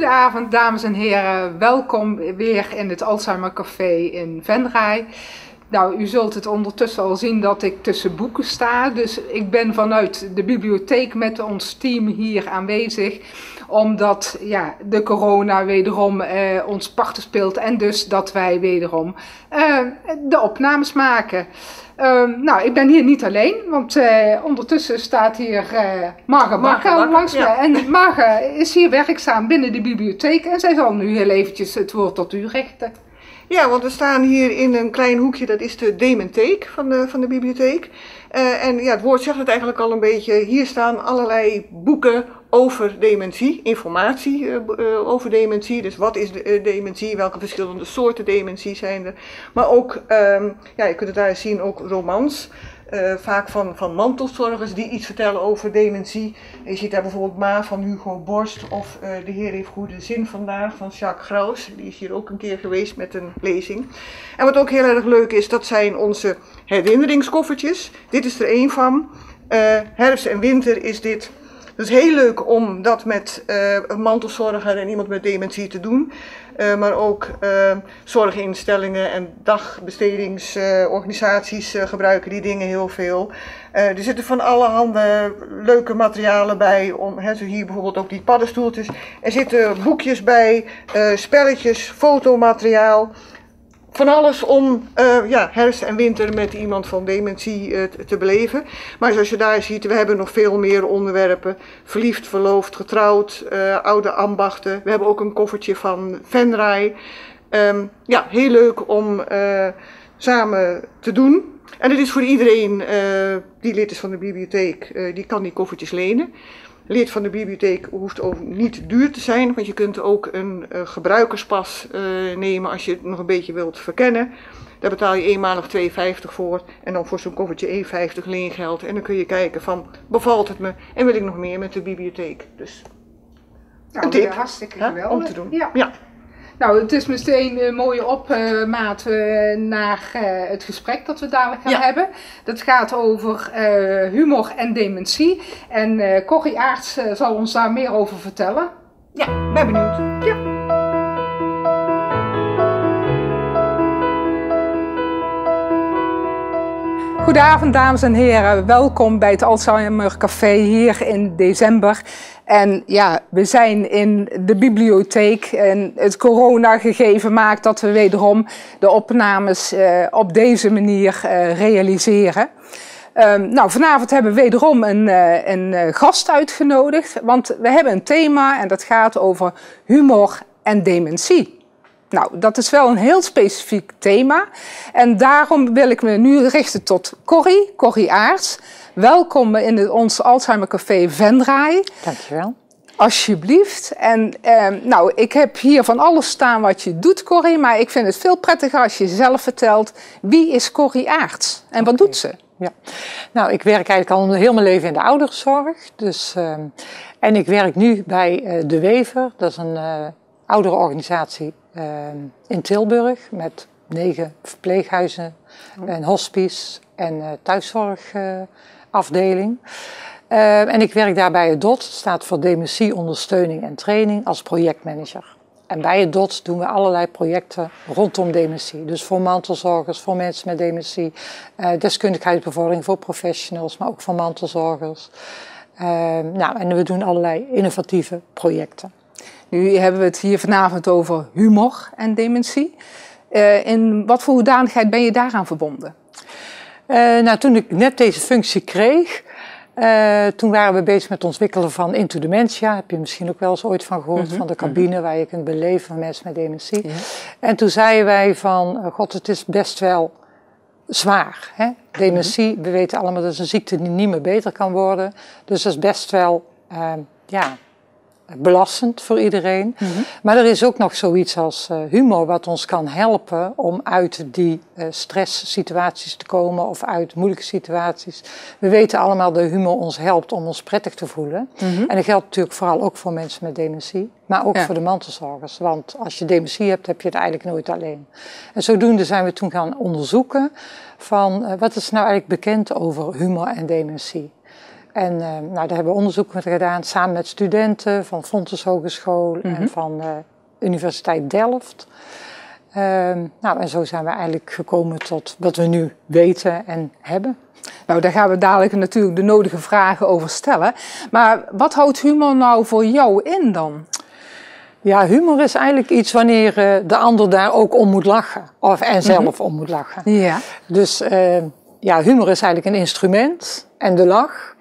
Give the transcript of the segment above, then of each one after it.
Goedenavond dames en heren, welkom weer in het Alzheimer Café in Venray. Nou, u zult het ondertussen al zien dat ik tussen boeken sta, dus ik ben vanuit de bibliotheek met ons team hier aanwezig, omdat ja, de corona wederom ons parten speelt en dus dat wij wederom de opnames maken. Nou, ik ben hier niet alleen, want ondertussen staat hier Marga Bakker langs me. En Marga is hier werkzaam binnen de bibliotheek en zij zal nu heel eventjes het woord tot u richten. Ja, want we staan hier in een klein hoekje, dat is de dementheek van de bibliotheek. En ja, het woord zegt het eigenlijk al een beetje. Hier staan allerlei boeken over dementie, informatie over dementie. Dus wat is dementie, welke verschillende soorten dementie zijn er. Maar ook, ja, je kunt het daar zien, ook romans. Vaak van mantelzorgers die iets vertellen over dementie. Je ziet daar bijvoorbeeld Ma van Hugo Borst of De Heer heeft goede zin vandaag van Jacques Graus. Die is hier ook een keer geweest met een lezing. En wat ook heel erg leuk is, dat zijn onze herinneringskoffertjes. Dit is er één van. Herfst en winter is dit. Het is heel leuk om dat met een mantelzorger en iemand met dementie te doen. Maar ook zorginstellingen en dagbestedingsorganisaties gebruiken die dingen heel veel. Er zitten van allerhande leuke materialen bij, zo hier bijvoorbeeld ook die paddenstoeltjes. Er zitten boekjes bij, spelletjes, fotomateriaal. Van alles om ja, herfst en winter met iemand van dementie te beleven. Maar zoals je daar ziet, we hebben nog veel meer onderwerpen. Verliefd, verloofd, getrouwd, oude ambachten. We hebben ook een koffertje van Venray. Ja, heel leuk om samen te doen. En het is voor iedereen die lid is van de bibliotheek, die kan die koffertjes lenen. Lid van de bibliotheek hoeft ook niet duur te zijn, want je kunt ook een gebruikerspas nemen als je het nog een beetje wilt verkennen. Daar betaal je eenmalig €2,50 voor en dan voor zo'n koffertje €1,50 leengeld. En dan kun je kijken van, bevalt het me en wil ik nog meer met de bibliotheek. Dus nou, een tip hartstikke geweldig om te doen. Ja. Ja. Nou, het is meteen een mooie opmaat naar het gesprek dat we dadelijk gaan hebben. Dat gaat over humor en dementie. En Corrie Aerts zal ons daar meer over vertellen. Ja, ben benieuwd. Ja. Goedenavond dames en heren, welkom bij het Alzheimer Café hier in december. En ja, we zijn in de bibliotheek en het coronagegeven maakt dat we wederom de opnames op deze manier realiseren. Nou, vanavond hebben we wederom een gast uitgenodigd, want we hebben een thema en dat gaat over humor en dementie. Nou, dat is wel een heel specifiek thema en daarom wil ik me nu richten tot Corrie Aerts. Welkom in ons Alzheimer Café Venray. Dankjewel. Alsjeblieft. En nou, ik heb hier van alles staan wat je doet, Corrie, maar ik vind het veel prettiger als je zelf vertelt, wie is Corrie Aerts en wat doet ze? Ja. Nou, ik werk eigenlijk al heel mijn leven in de ouderenzorg. Dus, en ik werk nu bij De Wever, dat is een ouderenorganisatie in Tilburg met 9 verpleeghuizen, een hospice en thuiszorgafdeling. En ik werk daar bij het DOT, staat voor Dementie, Ondersteuning en Training, als projectmanager. En bij het DOT doen we allerlei projecten rondom dementie. Dus voor mantelzorgers, voor mensen met dementie, deskundigheidsbevordering voor professionals, maar ook voor mantelzorgers. Nou, en we doen allerlei innovatieve projecten. Nu hebben we het hier vanavond over humor en dementie. In wat voor hoedanigheid ben je daaraan verbonden? Nou, toen ik net deze functie kreeg, toen waren we bezig met het ontwikkelen van Into Dementia. Heb je misschien ook wel eens ooit van gehoord, van de cabine waar je kunt beleven van mensen met dementie. Ja. En toen zeiden wij van, god, het is best wel zwaar. Hè? Dementie, we weten allemaal dat is een ziekte die niet meer beter kan worden. Dus dat is best wel, ja, belastend voor iedereen. Maar er is ook nog zoiets als humor wat ons kan helpen om uit die stresssituaties te komen of uit moeilijke situaties. We weten allemaal dat humor ons helpt om ons prettig te voelen. En dat geldt natuurlijk vooral ook voor mensen met dementie, maar ook voor de mantelzorgers. Want als je dementie hebt, heb je het eigenlijk nooit alleen. En zodoende zijn we toen gaan onderzoeken van wat is nou eigenlijk bekend over humor en dementie. En daar hebben we onderzoek met gedaan samen met studenten van Fontys Hogeschool en van Universiteit Delft. En zo zijn we eigenlijk gekomen tot wat we nu weten en hebben. Nou, daar gaan we dadelijk natuurlijk de nodige vragen over stellen. Maar wat houdt humor nou voor jou in dan? Ja, humor is eigenlijk iets wanneer de ander daar ook om moet lachen. En zelf om moet lachen. Ja. Dus humor is eigenlijk een instrument. En de lach,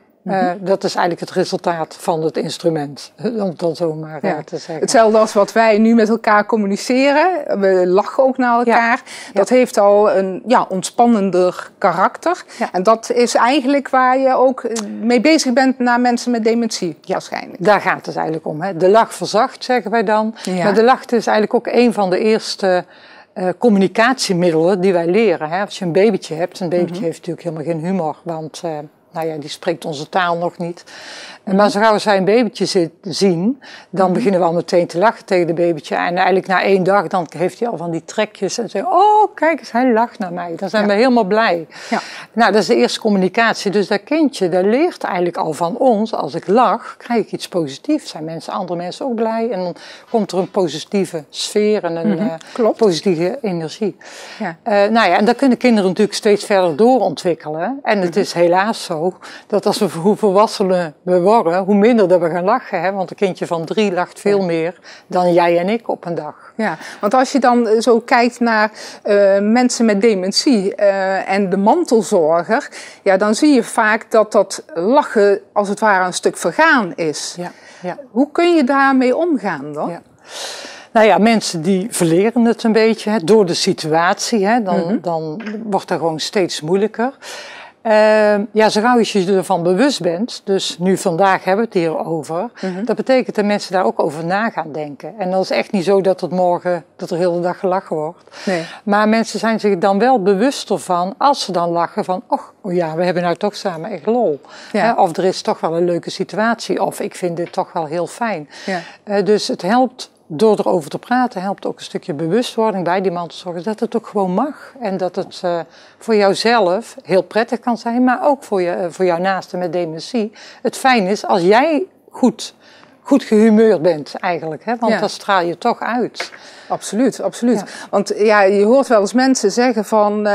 dat is eigenlijk het resultaat van het instrument. Om het dan zo maar te zeggen. Hetzelfde als wat wij nu met elkaar communiceren. We lachen ook naar elkaar. Ja. Dat heeft al een ontspannender karakter. Ja. En dat is eigenlijk waar je ook mee bezig bent naar mensen met dementie waarschijnlijk. Daar gaat het eigenlijk om. Hè. De lach verzacht, zeggen wij dan. Ja. Maar de lach is eigenlijk ook een van de eerste communicatiemiddelen die wij leren. Hè. Als je een babytje hebt, een babytje heeft natuurlijk helemaal geen humor. Want die spreekt onze taal nog niet. Maar zo gauw als wij een babytje zien, dan beginnen we al meteen te lachen tegen de babytje. En eigenlijk na 1 dag, dan heeft hij al van die trekjes en zeggen, oh kijk eens, hij lacht naar mij. Dan zijn we helemaal blij. Ja. Nou, dat is de eerste communicatie. Dus dat kindje, dat leert eigenlijk al van ons, als ik lach, krijg ik iets positiefs. Zijn andere mensen ook blij. En dan komt er een positieve sfeer en een positieve energie. Ja. En dat kunnen kinderen natuurlijk steeds verder doorontwikkelen. En het is helaas zo dat als we hoe volwassener we worden, hoe minder dat we gaan lachen. Hè? Want een kindje van 3 lacht veel meer dan jij en ik op een dag. Ja, want als je dan zo kijkt naar mensen met dementie en de mantelzorger, dan zie je vaak dat lachen als het ware een stuk vergaan is. Ja. Ja. Hoe kun je daarmee omgaan dan? Ja. Nou ja, mensen die verleren het een beetje door de situatie. Hè? Dan wordt het gewoon steeds moeilijker. Zo gauw als je ervan bewust bent, dus nu vandaag hebben we het hier over, dat betekent dat mensen daar ook over na gaan denken. En dat is echt niet zo dat er morgen, dat er de hele dag gelachen wordt. Nee. Maar mensen zijn zich dan wel bewuster van, als ze dan lachen van, we hebben nou toch samen echt lol. Ja. Of er is toch wel een leuke situatie, of ik vind dit toch wel heel fijn. Ja. Dus het helpt. Door erover te praten helpt ook een stukje bewustwording bij die mantelzorgers dat het ook gewoon mag. En dat het voor jouzelf heel prettig kan zijn, maar ook voor jouw naasten met dementie. Het fijn is als jij goed gehumeurd bent eigenlijk, hè? Want dat straal je toch uit. Absoluut, absoluut. Ja. Want je hoort wel eens mensen zeggen van,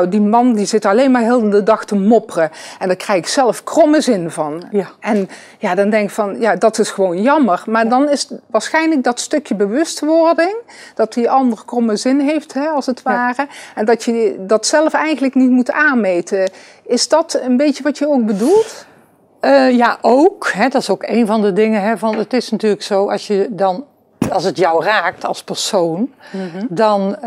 die man die zit alleen maar heel de dag te mopperen. En daar krijg ik zelf kromme zin van. Ja. En dan denk ik van, dat is gewoon jammer. Maar dan is waarschijnlijk dat stukje bewustwording, dat die ander kromme zin heeft, als het ware. En dat je dat zelf eigenlijk niet moet aanmeten. Is dat een beetje wat je ook bedoelt? Ook. Hè, dat is ook een van de dingen. Hè, van, het is natuurlijk zo, als het jou raakt als persoon, dan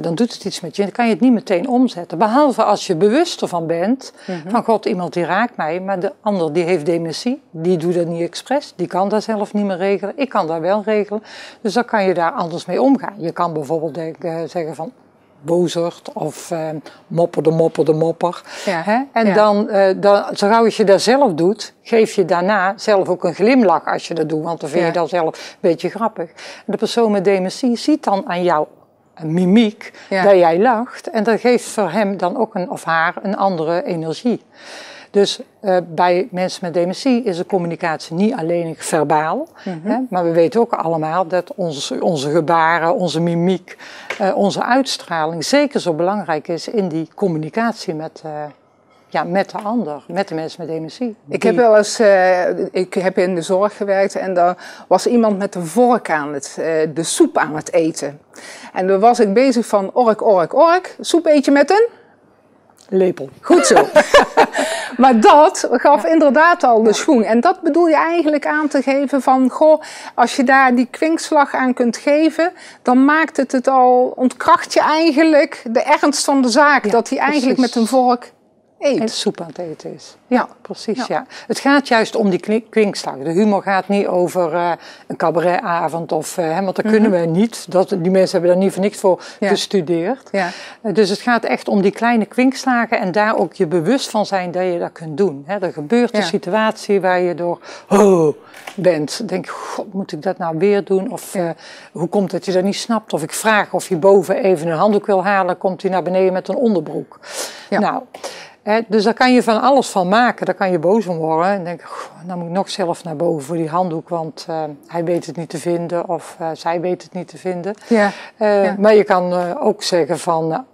doet het iets met je. Dan kan je het niet meteen omzetten. Behalve als je bewust ervan bent, van god, iemand die raakt mij, maar de ander die heeft dementie, die doet dat niet expres, die kan dat zelf niet meer regelen. Ik kan dat wel regelen. Dus dan kan je daar anders mee omgaan. Je kan bijvoorbeeld zeggen van, bozerd of mopper de mopper. Ja, hè? En dan, zo gauw als je dat zelf doet, geef je daarna zelf ook een glimlach als je dat doet. Want dan vind je dat zelf een beetje grappig. En de persoon met dementie ziet dan aan jou een mimiek dat jij lacht. En dat geeft voor hem dan ook of haar een andere energie. Dus bij mensen met dementie is de communicatie niet alleen verbaal. Hè, maar we weten ook allemaal dat onze gebaren, onze mimiek, onze uitstraling zeker zo belangrijk is in die communicatie met de ander, met de mensen met dementie. Ik heb wel eens, ik heb in de zorg gewerkt en daar was iemand met een vork de soep aan het eten. En dan was ik bezig van ork, soep eet je met een? Lepel. Goed zo. Maar dat gaf inderdaad al de schwung. En dat bedoel je eigenlijk aan te geven van, als je daar die kwinkslag aan kunt geven, dan maakt het al, ontkracht je eigenlijk de ernst van de zaak. Dat hij eigenlijk met een vork eet. En soep aan het eten is. Ja, precies. Ja. Het gaat juist om die kwinkslag. De humor gaat niet over een cabaretavond want dat kunnen we niet. Die mensen hebben daar niet voor niks voor gestudeerd. Ja. Dus het gaat echt om die kleine kwinkslagen en daar ook je bewust van zijn dat je dat kunt doen. Er gebeurt een situatie waar je door bent. Denk, god, moet ik dat nou weer doen? Of hoe komt het dat je dat niet snapt? Of ik vraag of je boven even een handdoek wil halen, komt hij naar beneden met een onderbroek. Ja. Nou, Dus daar kan je van alles van maken. Daar kan je boos om worden en denken, dan moet ik nog zelf naar boven voor die handdoek, want hij weet het niet te vinden of zij weet het niet te vinden. Ja. Maar je kan ook zeggen van,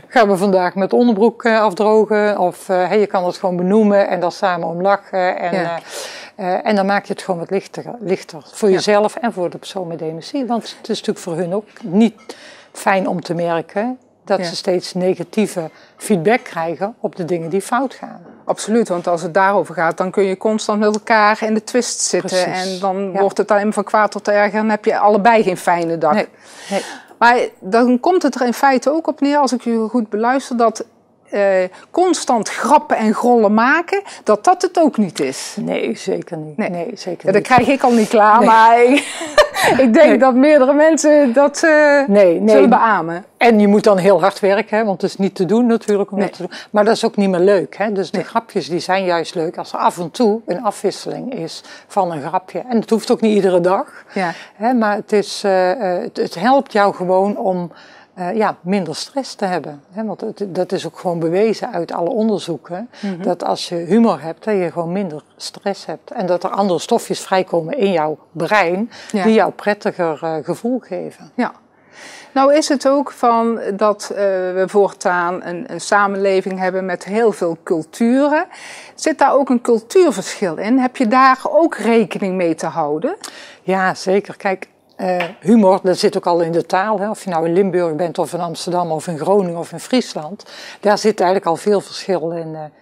gaan we vandaag met onderbroek afdrogen? Of je kan het gewoon benoemen en daar samen om lachen. En dan maak je het gewoon wat lichter voor jezelf en voor de persoon met dementie. Want het is natuurlijk voor hun ook niet fijn om te merken dat ze steeds negatieve feedback krijgen op de dingen die fout gaan. Absoluut, want als het daarover gaat, dan kun je constant met elkaar in de twist zitten. Precies. En dan wordt het alleen van kwaad tot erger en dan heb je allebei geen fijne dag. Nee. Maar dan komt het er in feite ook op neer, als ik u goed beluister, dat constant grappen en grollen maken, dat het ook niet is. Nee, zeker niet. Nee, zeker niet. Dat krijg ik al niet klaar, maar ik denk dat meerdere mensen dat zullen beamen. En je moet dan heel hard werken, want het is niet te doen natuurlijk om dat te doen. Maar dat is ook niet meer leuk. Hè? Dus de grapjes die zijn juist leuk als er af en toe een afwisseling is van een grapje. En het hoeft ook niet iedere dag. Ja. Hè? Maar het helpt jou gewoon om minder stress te hebben. Hè? Want dat is ook gewoon bewezen uit alle onderzoeken. Mm-hmm. Dat als je humor hebt, dat je gewoon minder stress hebt. En dat er andere stofjes vrijkomen in jouw brein die jou prettiger gevoel geven. Ja. Nou is het ook van dat we voortaan een samenleving hebben met heel veel culturen. Zit daar ook een cultuurverschil in? Heb je daar ook rekening mee te houden? Ja, zeker. Kijk, humor, dat zit ook al in de taal. Hè? Of je nou in Limburg bent of in Amsterdam of in Groningen of in Friesland. Daar zit eigenlijk al veel verschil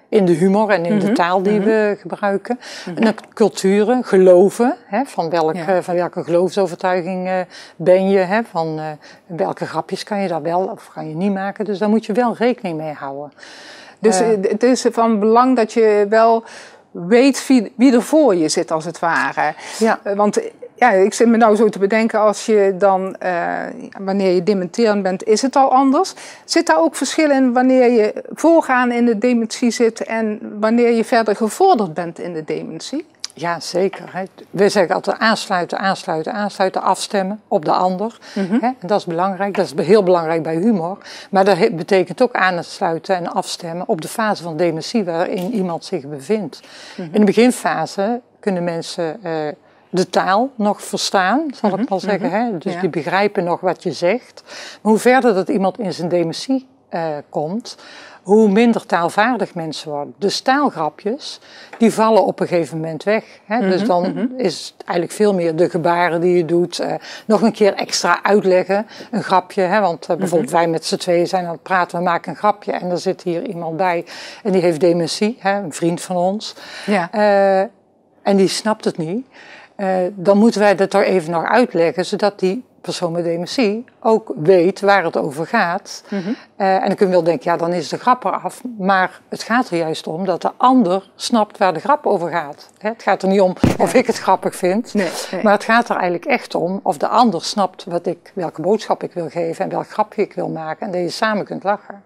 in de humor en in de taal die we gebruiken. En de culturen, geloven. Hè? Van welke geloofsovertuiging ben je? Hè? Van welke grapjes kan je daar wel of kan je niet maken? Dus daar moet je wel rekening mee houden. Dus het is van belang dat je wel weet wie er voor je zit als het ware. Ja. Want ik zit me nou zo te bedenken, als je dan, wanneer je dementerend bent, is het al anders. Zit daar ook verschil in wanneer je vooraan in de dementie zit en wanneer je verder gevorderd bent in de dementie? Ja, zeker. Hè. We zeggen altijd aansluiten, afstemmen op de ander. Mm-hmm. Hè. En dat is belangrijk. Dat is heel belangrijk bij humor. Maar dat betekent ook aansluiten en afstemmen op de fase van dementie waarin iemand zich bevindt. Mm-hmm. In de beginfase kunnen mensen de taal nog verstaan, zal ik wel zeggen. Hè? Dus die begrijpen nog wat je zegt. Maar hoe verder dat iemand in zijn dementie komt, hoe minder taalvaardig mensen worden. Dus taalgrapjes, die vallen op een gegeven moment weg. Hè? Dus dan is het eigenlijk veel meer de gebaren die je doet. Nog een keer extra uitleggen, een grapje. Hè? Want bijvoorbeeld wij met z'n tweeën zijn aan het praten, we maken een grapje. En er zit hier iemand bij en die heeft dementie, hè? Een vriend van ons. Ja. En die snapt het niet. Dan moeten wij dat er even nog uitleggen, zodat die persoon met dementie ook weet waar het over gaat. Mm-hmm. En dan kun je wel denken, dan is de grap eraf. Maar het gaat er juist om dat de ander snapt waar de grap over gaat. Het gaat er niet om of ik het grappig vind. Nee. Maar het gaat er eigenlijk echt om of de ander snapt welke boodschap ik wil geven en welk grapje ik wil maken. En dat je samen kunt lachen.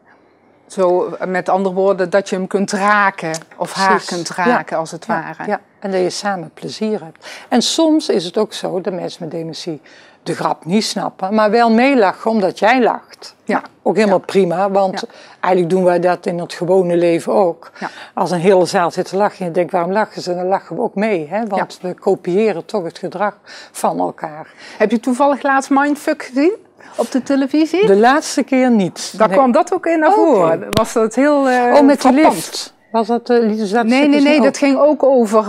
Zo, met andere woorden, dat je hem kunt raken of haar kunt raken als het ware. Ja, en dat je samen plezier hebt. En soms is het ook zo dat mensen met dementie de grap niet snappen, maar wel meelachen omdat jij lacht. Ja. Ook helemaal prima, want eigenlijk doen wij dat in het gewone leven ook. Ja. Als een hele zaal zit te lachen en je denkt, waarom lachen ze? Dan lachen we ook mee, hè? Want we kopiëren toch het gedrag van elkaar. Heb je toevallig laatst Mindfuck gezien? Op de televisie? De laatste keer niet. Daar kwam dat ook in naar voren. Was dat heel met die lift. Was dat, nee, dat ging ook over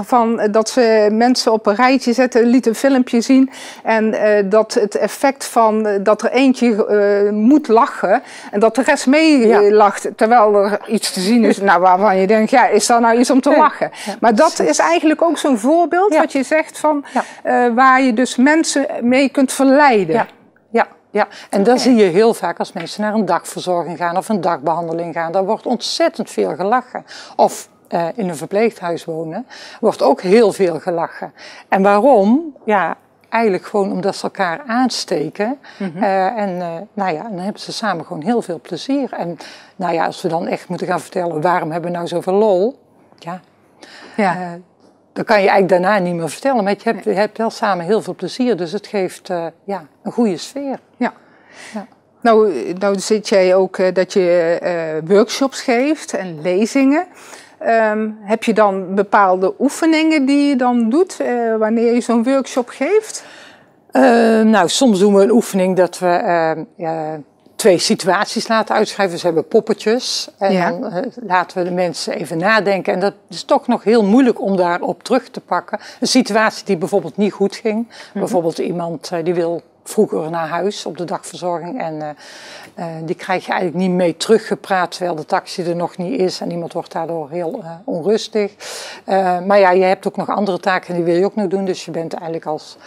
dat ze mensen op een rijtje zetten, lieten een filmpje zien. En dat het effect van dat er eentje moet lachen en dat de rest mee lacht. Terwijl er iets te zien is waarvan je denkt, is daar nou iets om te lachen? Ja, maar dat is eigenlijk ook zo'n voorbeeld wat je zegt van waar je dus mensen mee kunt verleiden. Ja, en dat zie je heel vaak als mensen naar een dagverzorging gaan of een dagbehandeling gaan. Daar wordt ontzettend veel gelachen. Of in een verpleeghuis wonen, wordt ook heel veel gelachen. En waarom? Ja, eigenlijk gewoon omdat ze elkaar aansteken. Mm-hmm. Dan hebben ze samen gewoon heel veel plezier. En als we dan echt moeten gaan vertellen, waarom hebben we nou zoveel lol? Dan kan je eigenlijk daarna niet meer vertellen. Maar je hebt wel samen heel veel plezier. Dus het geeft een goede sfeer. Ja. Nou zit jij ook dat je workshops geeft en lezingen. Heb je dan bepaalde oefeningen die je dan doet wanneer je zo'n workshop geeft? Soms doen we een oefening dat we 2 situaties laten uitschrijven. Dus we hebben poppetjes en dan laten we de mensen even nadenken. En dat is toch nog heel moeilijk om daarop terug te pakken. Een situatie die bijvoorbeeld niet goed ging. Bijvoorbeeld iemand die wil vroeger naar huis op de dagverzorging. En die krijg je eigenlijk niet mee teruggepraat terwijl de taxi er nog niet is. En iemand wordt daardoor heel onrustig. Maar ja, je hebt ook nog andere taken en die wil je ook nog doen. Dus je bent eigenlijk als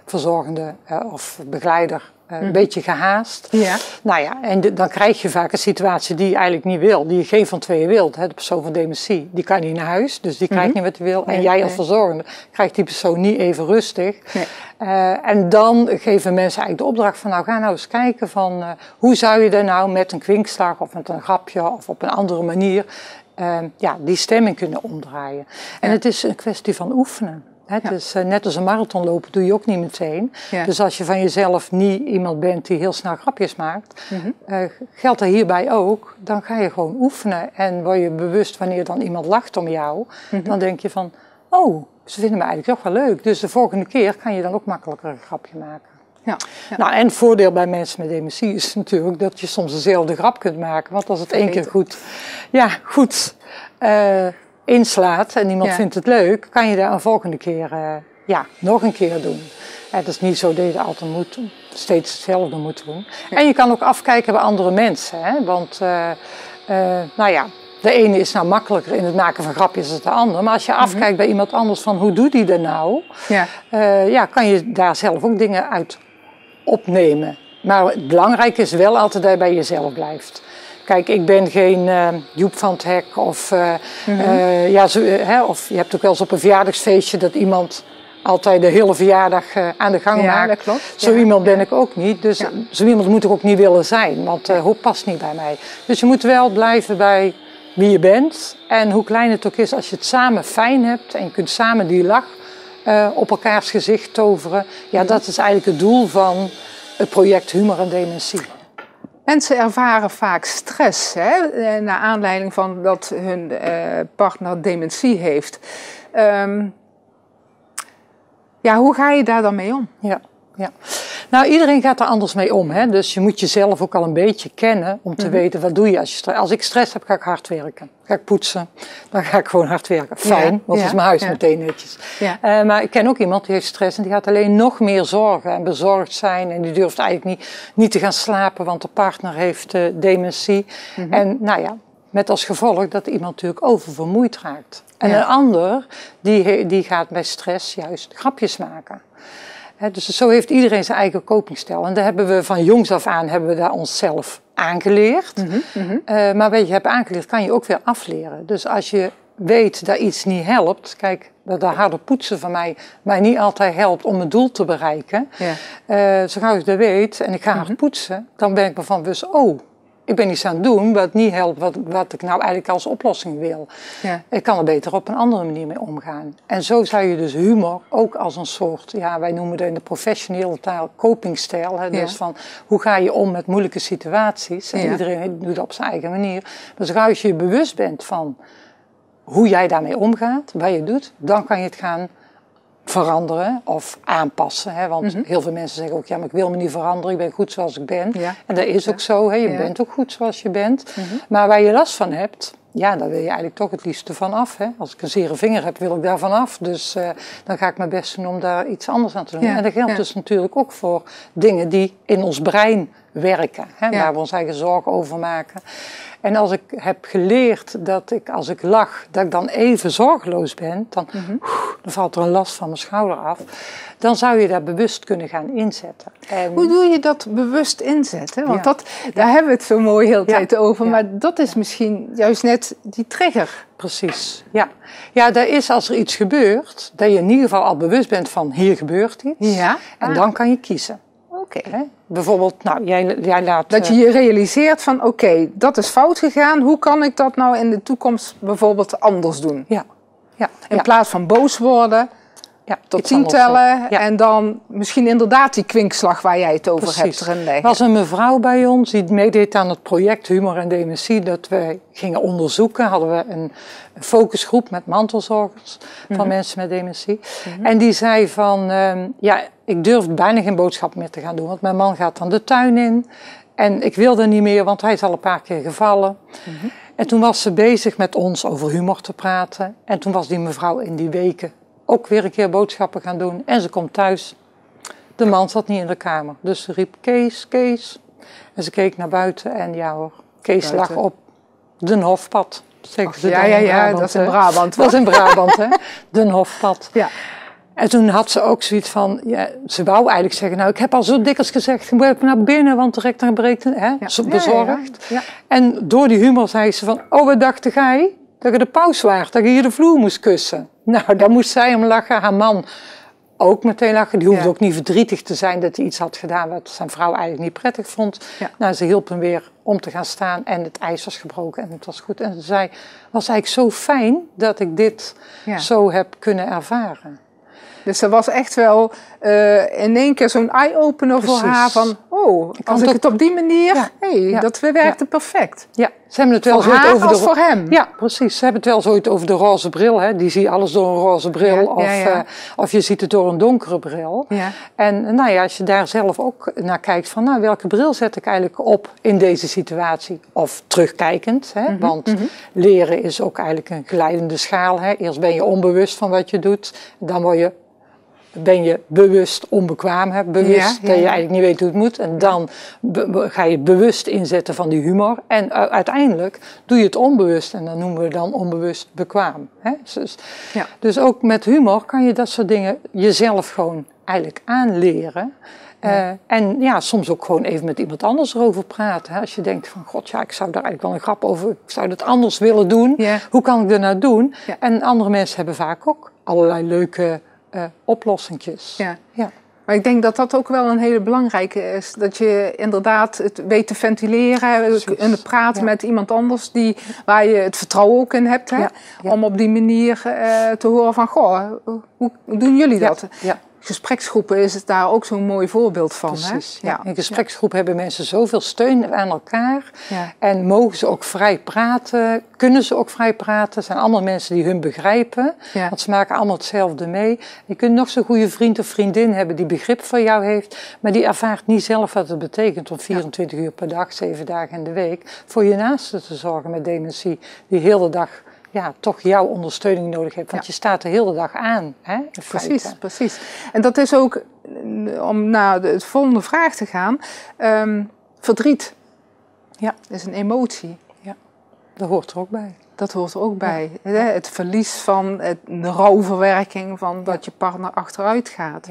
verzorgende of begeleider een beetje gehaast. Ja. Nou ja, en dan krijg je vaak een situatie die je eigenlijk niet wil. Die je geen van tweeën wilt. De persoon van dementie, die kan niet naar huis. Dus die krijgt niet wat hij wil. En jij als verzorgende krijgt die persoon niet even rustig. Nee. En dan geven mensen eigenlijk de opdracht van... ga nou eens kijken van... hoe zou je er nou met een kwinkslag of met een grapje... of op een andere manier... die stemming kunnen omdraaien. En het is een kwestie van oefenen. Het is net als een marathon lopen, doe je ook niet meteen. Ja. Dus als je van jezelf niet iemand bent die heel snel grapjes maakt, geldt dat hierbij ook. Dan ga je gewoon oefenen en word je bewust wanneer dan iemand lacht om jou. Dan denk je van, ze vinden me eigenlijk toch wel leuk. Dus de volgende keer kan je dan ook makkelijker een grapje maken. Ja. Nou, en het voordeel bij mensen met dementie is natuurlijk dat je soms dezelfde grap kunt maken. Want als het 1 keer goed inslaat en iemand vindt het leuk, kan je daar een volgende keer nog een keer doen. Het is niet zo dat je altijd steeds hetzelfde moet doen. Ja. En je kan ook afkijken bij andere mensen. Hè? Want de ene is nou makkelijker in het maken van grapjes dan de ander. Maar als je afkijkt bij iemand anders van hoe doet die dat nou? Kan je daar zelf ook dingen uit opnemen. Maar het belangrijke is wel altijd dat je bij jezelf blijft. Kijk, ik ben geen Joep van het Hek of of je hebt ook wel eens op een verjaardagsfeestje dat iemand altijd de hele verjaardag aan de gang maakt. Dat klopt. Zo iemand ben ik ook niet. Dus zo iemand moet ik ook niet willen zijn, want past niet bij mij. Dus je moet wel blijven bij wie je bent. En hoe klein het ook is, als je het samen fijn hebt en je kunt samen die lach op elkaars gezicht toveren. Ja, dat is eigenlijk het doel van het project Humor en Dementie. Mensen ervaren vaak stress, naar aanleiding van dat hun partner dementie heeft. Hoe ga je daar dan mee om? Ja. Nou, iedereen gaat er anders mee om. Hè? Dus je moet jezelf ook al een beetje kennen om te weten wat doe je als je stress. Als ik stress heb, ga ik hard werken. Ga ik poetsen, dan ga ik gewoon hard werken. Fijn, want is mijn huis meteen netjes. Ja. Maar ik ken ook iemand die heeft stress en die gaat alleen nog meer zorgen en bezorgd zijn. En die durft eigenlijk niet te gaan slapen, want de partner heeft dementie. En met als gevolg dat iemand natuurlijk oververmoeid raakt. En een ander, die gaat bij stress juist grapjes maken. Dus zo heeft iedereen zijn eigen copingstijl. En daar hebben we van jongs af aan onszelf aangeleerd. Maar wat je hebt aangeleerd, kan je ook weer afleren. Dus als je weet dat iets niet helpt... Kijk, dat harde poetsen van mij niet altijd helpt om mijn doel te bereiken. Zo gauw ik dat weet en ik ga hard poetsen... dan ben ik me van bewust, ik ben iets aan het doen wat niet helpt wat ik nou eigenlijk als oplossing wil. Ja. Ik kan er beter op een andere manier mee omgaan. En zo zou je dus humor ook als een soort, wij noemen dat in de professionele taal copingstijl. Dus van hoe ga je om met moeilijke situaties. En iedereen doet dat op zijn eigen manier. Maar zo gauw als je bewust bent van hoe jij daarmee omgaat, wat je doet, dan kan je het gaan veranderen of aanpassen. Want heel veel mensen zeggen ook, maar ik wil me niet veranderen, ik ben goed zoals ik ben. Ja. En dat is ook zo, je bent ook goed zoals je bent. Maar waar je last van hebt, daar wil je eigenlijk toch het liefste van af. Als ik een zere vinger heb, wil ik daar van af. Dus dan ga ik mijn best doen om daar iets anders aan te doen. En dat geldt dus natuurlijk ook voor dingen die in ons brein werken. Waar we ons eigen zorgen over maken. En als ik heb geleerd dat als ik lach, dat ik dan even zorgeloos ben, dan valt er een last van mijn schouder af. Dan zou je daar bewust kunnen gaan inzetten. En hoe doe je dat bewust inzetten? Want daar hebben we het zo mooi heel de tijd over. Maar dat is misschien juist net die trigger. Precies, ja, dat is als er iets gebeurt, dat je in ieder geval al bewust bent van hier gebeurt iets. Ja. En dan kan je kiezen. Okay. Bijvoorbeeld, jij laat... Dat je je realiseert van, dat is fout gegaan. Hoe kan ik dat nou in de toekomst bijvoorbeeld anders doen? In plaats van boos worden, Ja, tot 10 tellen en dan misschien inderdaad die kwinkslag waar jij het over hebt erin leggen. Er was een mevrouw bij ons die meedeed aan het project Humor en Dementie. Dat wij gingen onderzoeken. Hadden we een focusgroep met mantelzorgers van mensen met dementie. En die zei van, ik durf bijna geen boodschap meer te gaan doen. Want mijn man gaat dan de tuin in. En ik wilde niet meer, want hij is al een paar keer gevallen. En toen was ze bezig met ons over humor te praten. En toen was die mevrouw in die weken ook weer een keer boodschappen gaan doen. En ze komt thuis. De man zat niet in de kamer. Dus ze riep, Kees, Kees. En ze keek naar buiten en ja hoor, Kees lag op Den Hofpad. Ja, dat is in Brabant. Dat is in Brabant, hè. Den Hofpad. Ja. En toen had ze ook zoiets van, ze wou eigenlijk zeggen, nou ik heb al zo dikwijls gezegd, je moet even naar binnen, want direct naar breken, hè, bezorgd. Ja. En door die humor zei ze van, wat dacht jij? Dat je de paus waart, dat je hier de vloer moest kussen. Nou, daar moest zij om lachen, haar man ook meteen lachen. Die hoefde ook niet verdrietig te zijn dat hij iets had gedaan wat zijn vrouw eigenlijk niet prettig vond. Ja. Nou, ze hielp hem weer om te gaan staan en het ijs was gebroken en het was goed. En ze zei, was eigenlijk zo fijn dat ik dit zo heb kunnen ervaren. Dus er was echt wel in één keer zo'n eye-opener voor haar van, als ik het op die manier, dat werkte perfect. Ja, ze hebben het wel voor haar als voor hem. Ja, precies. Ze hebben het wel zoiets over de roze bril. Hè. Die zie je alles door een roze bril of je ziet het door een donkere bril. Ja. En als je daar zelf ook naar kijkt van, welke bril zet ik eigenlijk op in deze situatie? Of terugkijkend, hè? Want leren is ook eigenlijk een glijdende schaal. Hè. Eerst ben je onbewust van wat je doet, dan ben je bewust onbekwaam, hè? Bewust dat je eigenlijk niet weet hoe het moet. En dan ga je bewust inzetten van die humor. En uiteindelijk doe je het onbewust. En dan noemen we dan onbewust bekwaam. Hè? Dus ook met humor kan je dat soort dingen jezelf gewoon eigenlijk aanleren. En soms ook gewoon even met iemand anders erover praten. Hè? Als je denkt van, god ik zou daar eigenlijk wel een grap over, ik zou dat anders willen doen. Ja. Hoe kan ik dat nou doen? Ja. En andere mensen hebben vaak ook allerlei leuke oplossingjes. Ja. Maar ik denk dat dat ook wel een hele belangrijke is. Dat je inderdaad het weet te ventileren en te praten met iemand anders waar je het vertrouwen ook in hebt. Hè? Ja. Om op die manier te horen van, hoe doen jullie dat? Ja. Gespreksgroepen is het daar ook zo'n mooi voorbeeld van. Precies, hè? Ja. In gespreksgroep hebben mensen zoveel steun aan elkaar. Ja. En mogen ze ook vrij praten, kunnen ze ook vrij praten. Er zijn allemaal mensen die hun begrijpen. Ja. Want ze maken allemaal hetzelfde mee. Je kunt nog zo'n goede vriend of vriendin hebben die begrip voor jou heeft. Maar die ervaart niet zelf wat het betekent om 24 uur per dag, 7 dagen in de week, voor je naasten te zorgen met dementie. Die heel de dag toch jouw ondersteuning nodig hebt. Want je staat de hele dag aan. Hè, precies. En dat is ook, om naar de volgende vraag te gaan, verdriet. Ja. Is een emotie. Ja, dat hoort er ook bij. Dat hoort er ook bij. Ja. Het verlies van, de rouwverwerking van dat je partner achteruit gaat.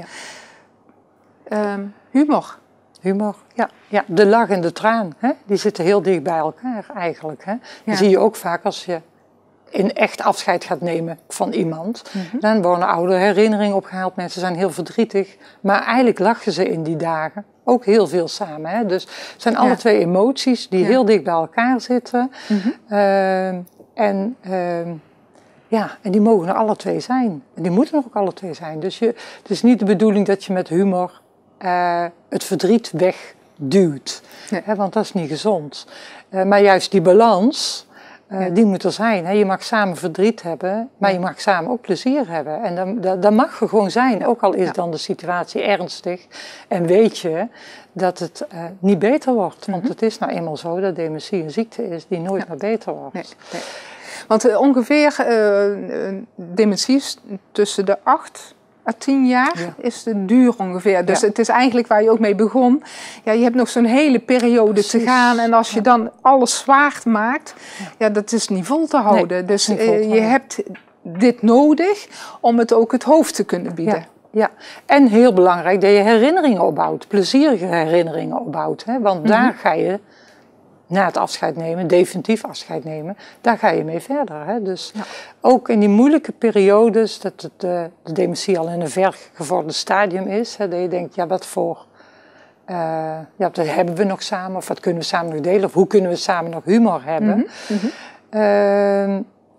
Ja. Humor. Humor, ja. De lach en de traan, hè? Die zitten heel dicht bij elkaar eigenlijk. Hè? Dat zie je ook vaak als je in echt afscheid gaat nemen van iemand. Dan worden oude herinneringen opgehaald. Mensen zijn heel verdrietig. Maar eigenlijk lachen ze in die dagen ook heel veel samen. Hè? Dus het zijn alle twee emoties die heel dicht bij elkaar zitten. En die mogen er alle twee zijn. En die moeten er ook alle twee zijn. Dus het is niet de bedoeling dat je met humor het verdriet wegduwt. Nee. Hè? Want dat is niet gezond. Maar juist die balans, die moet er zijn. Hè? Je mag samen verdriet hebben, maar je mag samen ook plezier hebben. En dat mag er gewoon zijn, ook al is dan de situatie ernstig. En weet je dat het niet beter wordt. Want het is nou eenmaal zo dat dementie een ziekte is die nooit meer beter wordt. Nee. Want ongeveer dementie tussen de 8 à 10 jaar is de duur ongeveer. Dus het is eigenlijk waar je ook mee begon. Ja, je hebt nog zo'n hele periode te gaan. En als je dan alles zwaar maakt, dat is niet vol te houden. Nee, dus je hebt dit nodig om het ook het hoofd te kunnen bieden. Ja, en heel belangrijk dat je herinneringen opbouwt. Plezierige herinneringen opbouwt. Hè? Want daar ga je na het afscheid nemen, definitief afscheid nemen, daar ga je mee verder. Hè? Dus ook in die moeilijke periodes, dat de dementie al in een vergevorderd stadium is, hè, dat je denkt, wat voor, dat hebben we nog samen, of wat kunnen we samen nog delen, of hoe kunnen we samen nog humor hebben.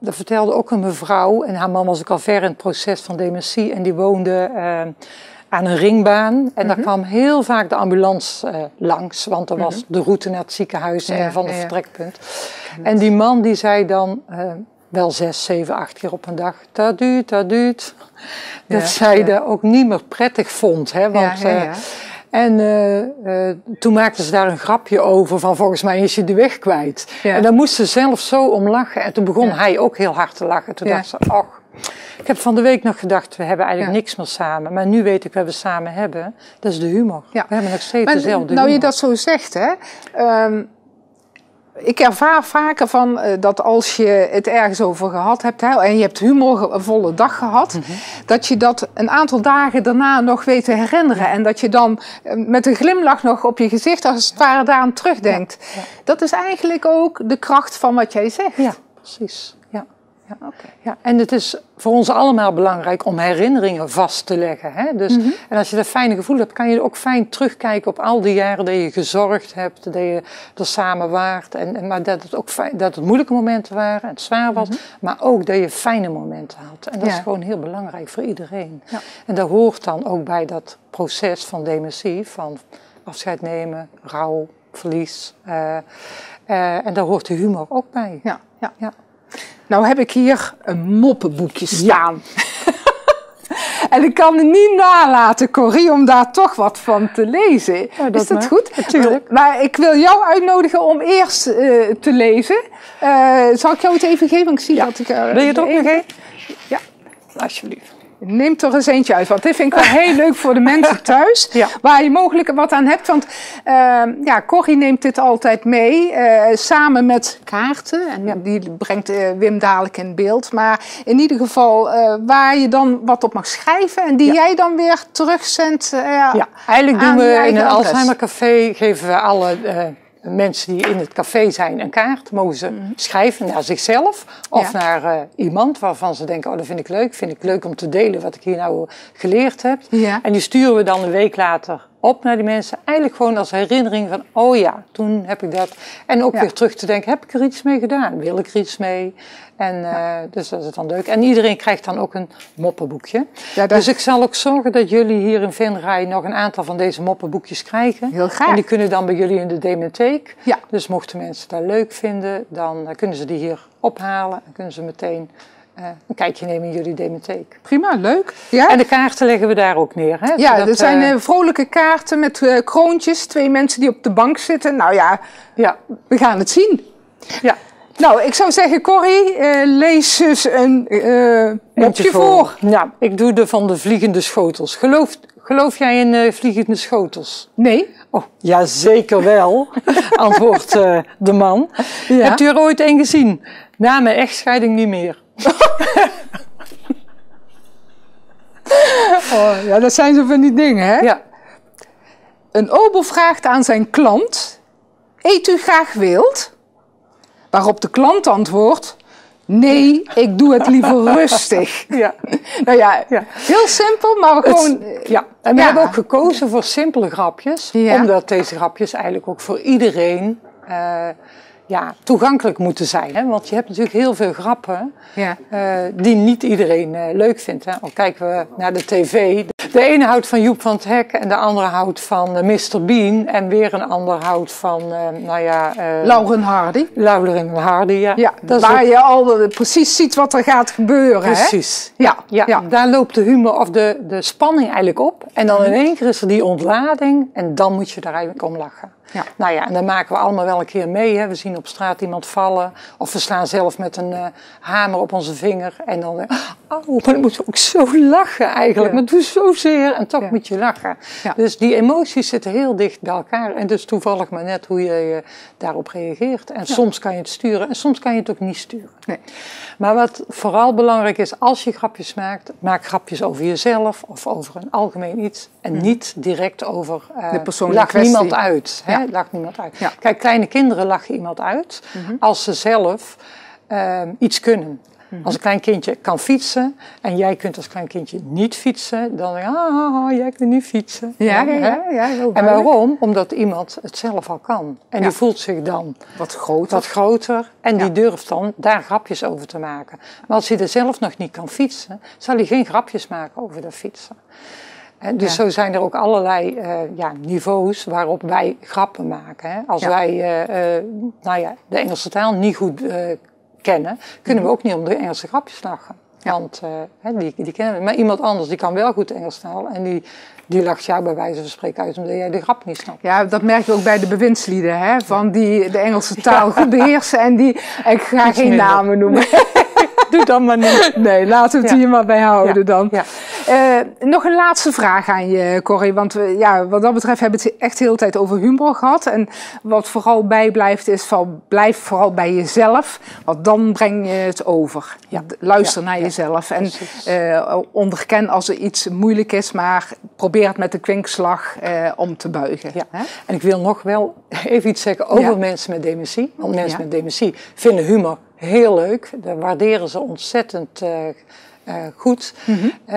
dat vertelde ook een mevrouw. En haar man was ook al ver in het proces van dementie. En die woonde aan een ringbaan. En daar kwam heel vaak de ambulance langs. Want dat was de route naar het ziekenhuis van het vertrekpunt. En die man die zei dan... wel 6, 7, 8 keer op een dag. Dat duurt. Dat zij dat ook niet meer prettig vond. Hè? Want, En toen maakten ze daar een grapje over van volgens mij is je de weg kwijt. Ja. En daar moest ze zelf zo om lachen. En toen begon hij ook heel hard te lachen. Toen dacht ze, och, ik heb van de week nog gedacht, we hebben eigenlijk niks meer samen. Maar nu weet ik wat we samen hebben. Dat is de humor. Ja. We hebben nog steeds dezelfde humor. Nou je dat zo zegt, hè. Ik ervaar vaker van dat als je het ergens over gehad hebt en je hebt humorvolle dag gehad, dat je dat een aantal dagen daarna nog weet te herinneren. En dat je dan met een glimlach nog op je gezicht als het ware daaraan terugdenkt. Ja. Dat is eigenlijk ook de kracht van wat jij zegt. Ja, precies. Ja. Okay. Ja, en het is voor ons allemaal belangrijk om herinneringen vast te leggen. Hè? Dus, en als je dat fijne gevoel hebt, kan je ook fijn terugkijken op al die jaren dat je gezorgd hebt, dat je er samen waart. Maar dat het ook dat het moeilijke momenten waren en het zwaar was, maar ook dat je fijne momenten had. En dat is gewoon heel belangrijk voor iedereen. Ja. En dat hoort dan ook bij dat proces van dementie, van afscheid nemen, rouw, verlies. En daar hoort de humor ook bij. Ja. Nou heb ik hier een moppenboekje staan. Ja. En ik kan het niet nalaten, Corrie, om daar toch wat van te lezen. Ja, is dat goed? Natuurlijk. Maar ik wil jou uitnodigen om eerst te lezen. Zal ik jou het even geven? Ik zie dat ik... wil je het ook nog geven? Ja. Alsjeblieft. Neem er eens eentje uit, want dit vind ik wel heel leuk voor de mensen thuis. Waar je mogelijk wat aan hebt. Want Corrie neemt dit altijd mee, samen met kaarten. En die brengt Wim dadelijk in beeld. Maar in ieder geval waar je dan wat op mag schrijven. En die jij dan weer terugzendt eigenlijk doen we in een Alzheimercafé, geven we alle... mensen die in het café zijn een kaart, mogen ze schrijven naar zichzelf of naar iemand waarvan ze denken, dat vind ik leuk om te delen wat ik hier nou geleerd heb. Ja. En die sturen we dan een week later op naar die mensen, eigenlijk gewoon als herinnering van, toen heb ik dat. En ook weer terug te denken, heb ik er iets mee gedaan? Wil ik er iets mee? En dus dat is dan leuk. En iedereen krijgt dan ook een moppenboekje. Ja, dus ik zal ook zorgen dat jullie hier in Venray nog een aantal van deze moppenboekjes krijgen. Heel graag. En die kunnen dan bij jullie in de dementheek. Ja. Dus mochten mensen dat leuk vinden, dan kunnen ze die hier ophalen. En kunnen ze meteen een kijkje nemen in jullie dementheek. Prima, leuk. Ja. En de kaarten leggen we daar ook neer. Hè? Ja, dat zijn vrolijke kaarten met kroontjes. 2 mensen die op de bank zitten. Nou ja, we gaan het zien. Ja. Nou, ik zou zeggen, Corrie, lees dus een mopje voor. Ja, ik doe de van de vliegende schotels. Geloof jij in vliegende schotels? Nee. Oh, ja, zeker wel, antwoordt de man. Ja. Hebt u er ooit een gezien? Na mijn echtscheiding niet meer. Dat zijn zo van die dingen, hè? Ja. Een ober vraagt aan zijn klant, eet u graag wild? Waarop de klant antwoordt, nee, ik doe het liever rustig. Ja. Nou ja, heel simpel, maar gewoon... En we hebben ook gekozen voor simpele grapjes, omdat deze grapjes eigenlijk ook voor iedereen toegankelijk moeten zijn. Hè? Want je hebt natuurlijk heel veel grappen die niet iedereen leuk vindt. Hè? Al kijken we naar de tv. De ene houdt van Joep van het Hek en de andere houdt van Mr. Bean. En weer een ander houdt van, Lauren Hardy. Lauren Hardy, ja. Dat waar je al precies ziet wat er gaat gebeuren. Precies. Hè? Ja. Daar loopt de humor of de spanning eigenlijk op. En dan in één keer is er die ontlading en dan moet je daar eigenlijk om lachen. Ja. Nou ja, en dan maken we allemaal wel een keer mee. Hè. We zien op straat iemand vallen. Of we slaan zelf met een hamer op onze vinger. En dan, maar dan moet je ook zo lachen eigenlijk. Ja. Maar het doet zozeer en toch moet je lachen. Ja. Dus die emoties zitten heel dicht bij elkaar. En dus toevallig maar net hoe je daarop reageert. En soms kan je het sturen en soms kan je het ook niet sturen. Nee. Maar wat vooral belangrijk is, als je grapjes maakt, maak grapjes over jezelf of over een algemeen iets. En niet direct over de persoonlijke kwestie. Niemand uit. Hè? Lacht niemand uit. Ja. Kijk, kleine kinderen lachen iemand uit als ze zelf iets kunnen. Als een klein kindje kan fietsen en jij kunt als klein kindje niet fietsen, dan denk je, jij kunt niet fietsen. Ja, heel en waarom? Omdat iemand het zelf al kan. En die voelt zich dan wat groter en die durft dan daar grapjes over te maken. Maar als hij er zelf nog niet kan fietsen, zal hij geen grapjes maken over dat fietsen. En dus zo zijn er ook allerlei niveaus waarop wij grappen maken. Hè? Als wij de Engelse taal niet goed kennen, kunnen we ook niet om de Engelse grapjes lachen. Want die kennen we. Maar iemand anders die kan wel goed Engels taal en die lacht jou bij wijze van spreken uit omdat jij de grap niet snapt. Ja, dat merk je ook bij de bewindslieden, hè? Van die de Engelse taal goed beheersen en ik ga geen namen noemen. Doe dan maar niet. Nee, laten we het hier maar bij houden dan. Ja. Nog een laatste vraag aan je, Corrie. Want wat dat betreft hebben we het echt de hele tijd over humor gehad. En wat vooral bijblijft is blijf vooral bij jezelf. Want dan breng je het over. Ja. Luister naar jezelf. En onderken als er iets moeilijk is, maar probeer het met de kwinkslag om te buigen. Ja. En ik wil nog wel even iets zeggen over mensen met dementie. Want mensen met dementie vinden humor heel leuk. Daar waarderen ze ontzettend goed.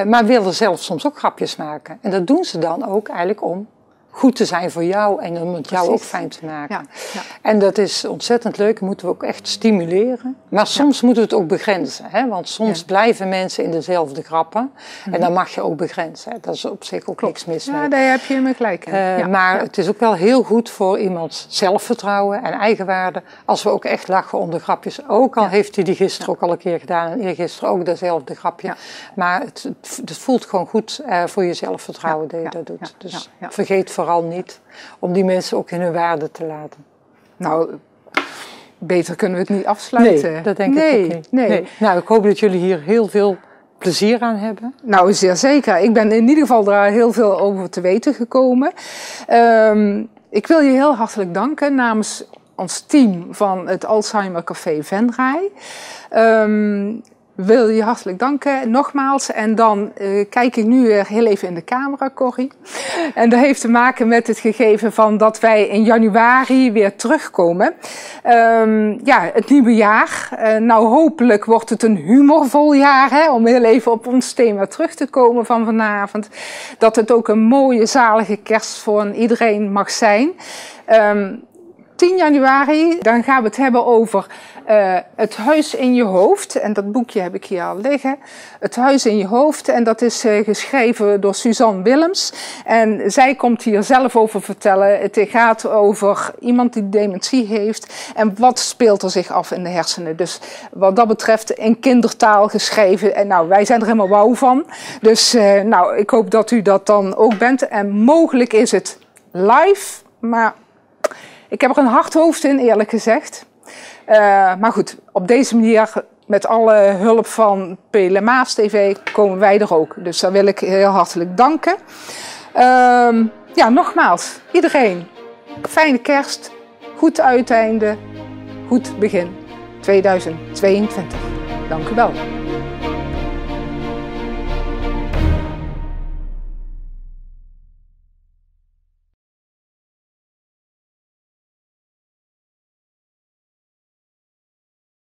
Maar willen zelf soms ook grapjes maken. En dat doen ze dan ook eigenlijk om goed te zijn voor jou en om het jou ook fijn te maken. Ja. En dat is ontzettend leuk, moeten we ook echt stimuleren. Maar soms moeten we het ook begrenzen. Hè? Want soms blijven mensen in dezelfde grappen. En dan mag je ook begrenzen. Hè? Dat is op zich ook niks mis mee. Ja, daar heb je me gelijk in. Maar het is ook wel heel goed voor iemands zelfvertrouwen en eigenwaarde als we ook echt lachen om de grapjes. Ook al heeft hij die gisteren ook al een keer gedaan en eergisteren ook datzelfde grapje. Ja. Maar het voelt gewoon goed voor je zelfvertrouwen dat je dat doet. Dus vergeet vooral niet om die mensen ook in hun waarde te laten. Nou, beter kunnen we het niet afsluiten. Nee, dat denk ik ook niet. Nee. Nou, ik hoop dat jullie hier heel veel plezier aan hebben. Nou, zeer zeker. Ik ben in ieder geval daar heel veel over te weten gekomen. Ik wil je heel hartelijk danken namens ons team van het Alzheimer Café Venray. Wil je hartelijk danken, nogmaals. En dan kijk ik nu heel even in de camera, Corrie. En dat heeft te maken met het gegeven van dat wij in januari weer terugkomen. Het nieuwe jaar. Nou, hopelijk wordt het een humorvol jaar, hè, om heel even op ons thema terug te komen van vanavond. Dat het ook een mooie, zalige kerst voor iedereen mag zijn. 10 januari, dan gaan we het hebben over het huis in je hoofd. En dat boekje heb ik hier al liggen. Het huis in je hoofd. En dat is geschreven door Suzanne Willems. En zij komt hier zelf over vertellen. Het gaat over iemand die dementie heeft. En wat speelt er zich af in de hersenen. Dus wat dat betreft in kindertaal geschreven. En nou, wij zijn er helemaal wauw van. Dus ik hoop dat u dat dan ook bent. En mogelijk is het live, maar ik heb er een hard hoofd in, eerlijk gezegd. Maar goed, op deze manier, met alle hulp van PLMA's TV, komen wij er ook. Dus daar wil ik heel hartelijk danken. Nogmaals, iedereen, fijne kerst, goed uiteinde, goed begin 2022. Dank u wel.